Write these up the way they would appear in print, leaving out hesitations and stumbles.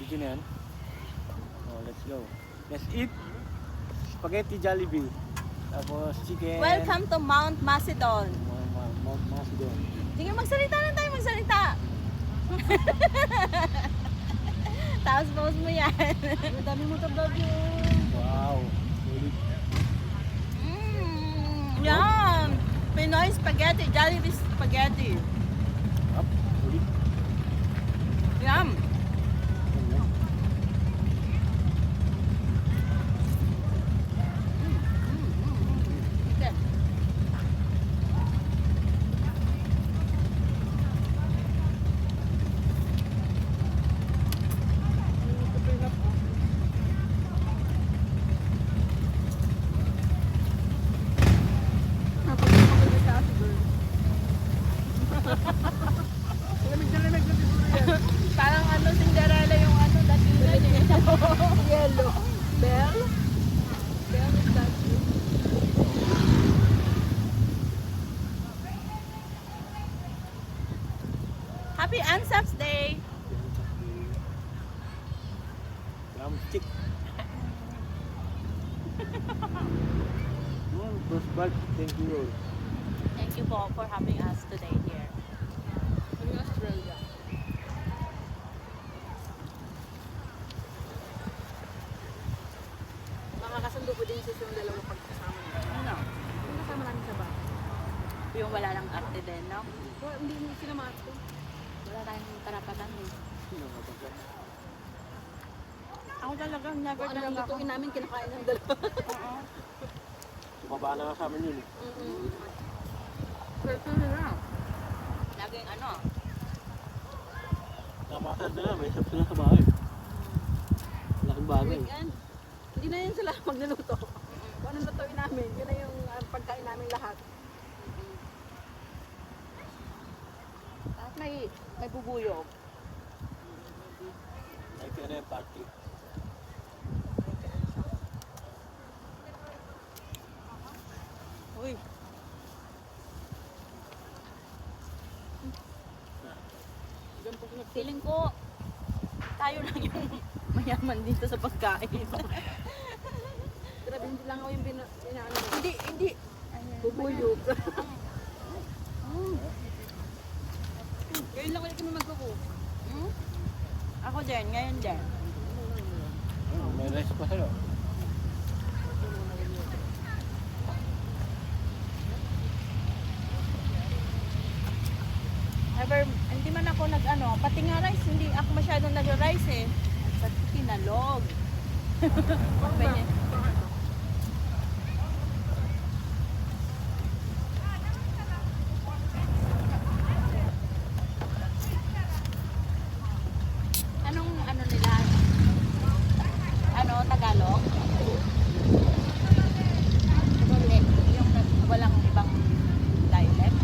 video na yan. Oh, let's go. Let's eat spaghetti Jollibee. Tapos chicken. Welcome to Mount Macedon. Mount Macedon. Sige, magsalita lang tayo, magsalita. Tapos post mo yan. Ang dami mo tablag yun. Wow. Solid. Yan. Pinoy spaghetti, Jollibee spaghetti. Up. Solid. Yum. Okay. Parang ano, Cinderella yung ano, datina niya. Yellow. Bell? Bell is that you? Happy Anzacs Day! Drumstick. First bite. Thank you. Thank you po for having us today here. In Australia. Makakasundo po din yung dalawa pagkasama nila. Ano? Yung kasama namin sa bahay. Yung wala lang arte din, no? Well, hindi sila maato. Wala tayong karapatan eh. Ako talaga, never Kung ano lang talaga ako. lutuin namin, kinakain ng dalawa. Oo. Sumaba na nga sa amin yun. Pero na. Laging ano, Napakasad na nga. May isap sila sa bahay. Laking bagay. Weekend. Hindi na yun sila magluluto. Kung anong lutuin namin, yun na yung pagkain namin lahat. at may bubuyog. Ay, kaya na yung party. Uy. Feeling ko, tayo lang yung mayaman dito sa pagkain. Grabe, hindi lang ako yung inaano mo. Hindi. Bubuyog. Ngayon lang ulit kami magkuko. Hmm? Ako din, ngayon din. May rice pa sa'yo. Ever, hindi man ako nag-ano, pati nga rice, hindi ako masyadong nag-rice eh. Sa kinalog. Ganyan. Anong ano nila? Ano, Tagalog? Hindi, yung walang ibang dialect.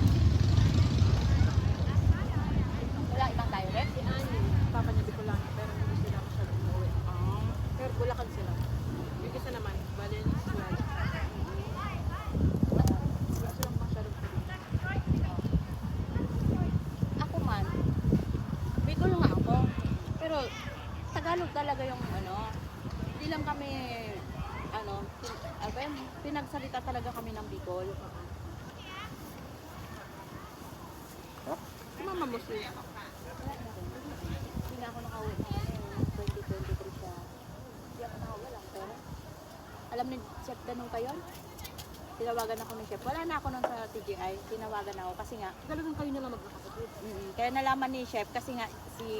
Wala ibang dialect? Si Ani, papa niya Bicolano, pero hindi sila masyadong umuwi. Pero Bulacan sila. Yung isa naman, Valenzuela. Wala silang masyadong umuwi. Ako man, Bicol nga ako. Pero Tagalog talaga yung ano. Hindi lang kami pinagsalita talaga kami ng Bicol. Si Mama mo siya. Hindi na ako nakauwi. 2023 siya. Hindi ako nakauwi lang. Pero alam ni Chef Danong kayo? Tinawagan ako ni Chef. Wala na ako nun sa TGI. Tinawagan ako kasi nga Talagang kayo na lang magkakapatid. kaya nalaman ni Chef kasi nga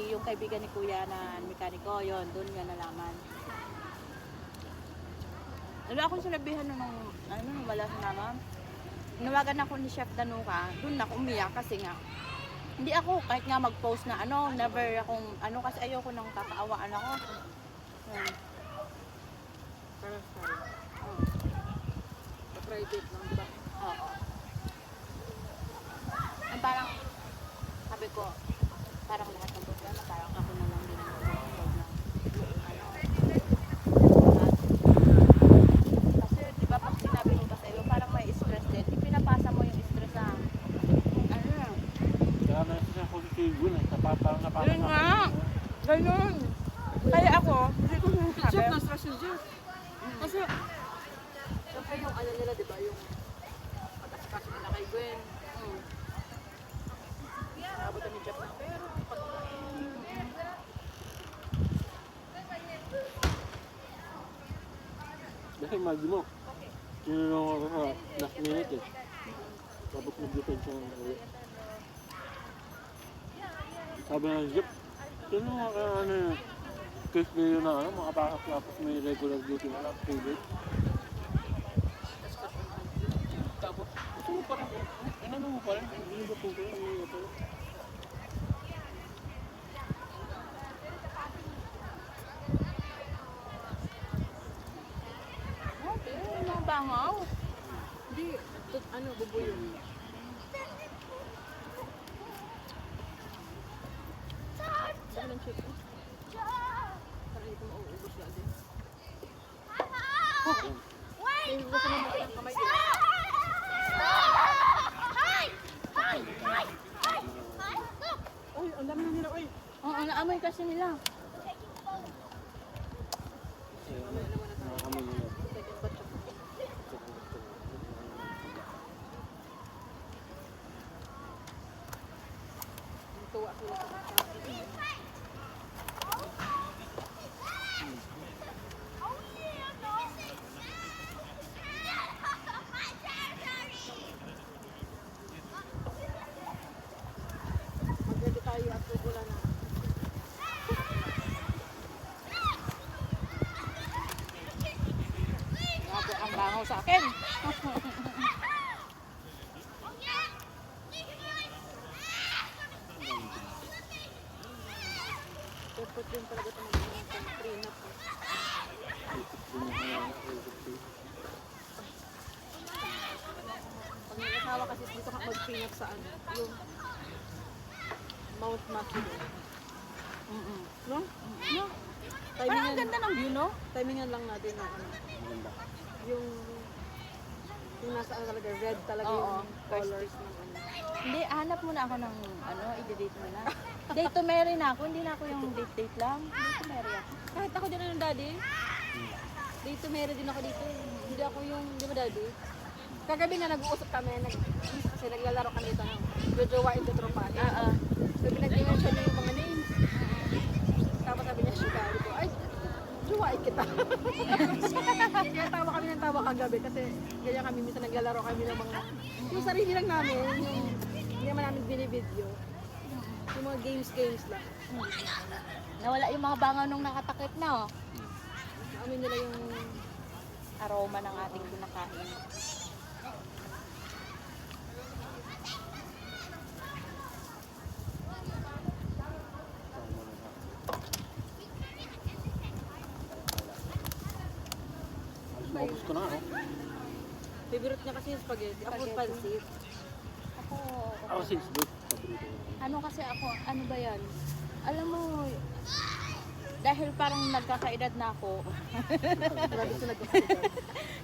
yung kaibigan ni Kuya na mekaniko, yon doon niya nalaman. Wala akong sinabihan nung wala si Mama. Nawagan ako ni Chef Danuka, doon ako umiyak kasi nga hindi ako kahit nga mag-post na never akong kasi ayoko nang kakaawaan ako. Yan. Para sa private lang, diba? Oo. Ang parang sabi ko, parang lahat ng problema, parang ako na lang din ang nag-solve na. Kasi di ba pag sinabi mo ba sa'yo, parang may stress din, ipinapasa mo yung stress sa Kaya na siya positibo na. Parang napasa Yun nga. Ganun. Kaya si Jeff. Kasi, siyempre yung ano nila, di ba, yung patas-patas nila kay Gwen. Nakabutan ni Jeff ng pero, Kasi imagine mo, tinulungan ako sa last minute eh. Tapos nag-defend siya ng ulit. Sabi nga, Jeff, tinulungan ka ano yung case nila na ano, makapasok tapos may regular duty na lang, 3 days. Tapos, ito mo pa rin. Ano mo pa rin? Hindi ba po kayo? Hindi ba po? Mga bangaw. hindi, ano, bubuyo. Sabi ng chick, parang hindi ko mauubos lagi. May gusto naman ko ng kamay din. Uy, ang dami na nila, uy. Oo, naamoy kasi nila. Nakakamoy nila. Second batch ako. Ang tuwa sila sa akin. Mag-ready tayo at wala na. Grabe ang bangaw sa akin. Dapat din talaga ito mag-print prenup. Pag nag-asawa kasi dito ka mag-prenup sa ano, yung Mount Makido. No? No? Parang ang Timingan, ganda ng view, no? timingan lang natin na ano, Maganda. yung nasa ano talaga, red talaga Oo, yung colors ng ano. Hindi, hanap muna ako ng ano, i-date mo na. Date to marry na ako, hindi na ako yung date lang. Date to marry ako. Kahit ako din ng daddy, dito meron din ako dito. Hindi ako yung, di ba daddy? Kagabi na nag-uusap kami, kasi naglalaro kami dito ng jojowain to tropa. So pinag-mention niya yung mga names. Tapos sabi niya, Shikari ko, ay, jowain kita. Kaya tawa kami ng tawa kagabi kasi ganyan kami, minsan naglalaro kami ng mga, yung sarili lang namin, yung hindi naman namin binibideo. Yung mga games lang. Nawala yung mga bangaw nung nakatakip na, oh. Amin nila yung Aroma ng ating kinakain. Maubos ko na ako. favorite niya kasi yung spaghetti. Ako Spaghetti. pansit. Ako, Ako since birth, paborito ko. ano kasi ako, ano ba yan? Alam mo, dahil parang nagkakaedad na ako, Grabe sila nagkakita.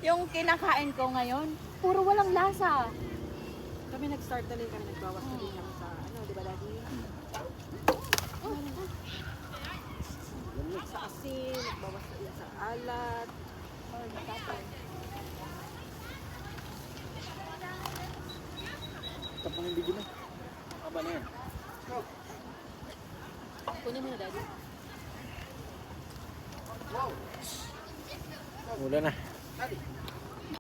yung kinakain ko ngayon, puro walang lasa. Kami nag-start na rin kami, nagbawas na rin kami sa, ano, di ba daddy? Sa asin, nagbawas na rin sa alat. Oh, nakakain. Tapos yung video mo. Aba na yan. Kunin mo na daddy. Wala na.